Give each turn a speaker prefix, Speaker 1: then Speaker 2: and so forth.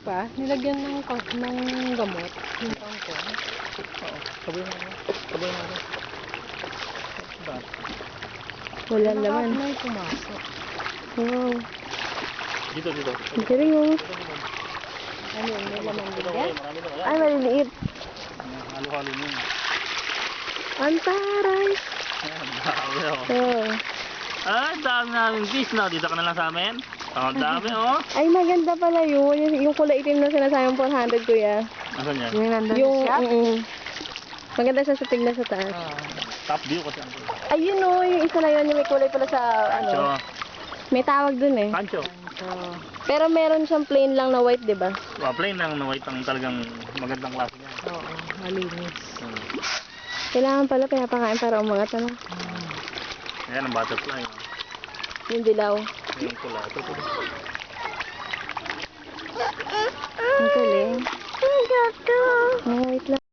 Speaker 1: Pa, nilagyan ng gamot yung kangkong.
Speaker 2: Oo, sabay mo. Sabay mo. Diba?
Speaker 3: Wala laman.
Speaker 1: May pumasok.
Speaker 3: Wow.
Speaker 2: Dito.
Speaker 3: Ang galing oh.
Speaker 1: Ano yun, may laman din yan?
Speaker 2: Marami na kaya.
Speaker 3: Ay, maliliit.
Speaker 2: Halo-halo mo.
Speaker 3: Ang taray.
Speaker 2: Ang dami oh.
Speaker 3: Oh.
Speaker 2: Ay, dami namin fish na. Dito ka na lang sa amin. Ang dami oh.
Speaker 3: Ay, maganda pala yun. Yung kulay itim na sinasayang 400, kuya.
Speaker 2: Asan yan?
Speaker 1: Yung nandun
Speaker 3: Yung,
Speaker 1: siya?
Speaker 3: maganda siya sa tignan sa taas.
Speaker 2: Top view kasi.
Speaker 3: Ayun oh, yung isa na yun, yung may kulay pala sa,
Speaker 2: Pancho.
Speaker 3: ano. May tawag dun eh.
Speaker 2: Pancho.
Speaker 3: Pero meron siyang plain lang na white, di ba?
Speaker 2: Plain lang na white ang talagang magandang klase niya.
Speaker 1: Oo, malinis.
Speaker 3: Kailangan pala pinapakain para umangat, ano?
Speaker 2: Ayan ang butterfly.
Speaker 3: Yung dilaw.
Speaker 2: Yung pula. Ito.
Speaker 3: Ang galing. Ang gato. Oh, wait lang.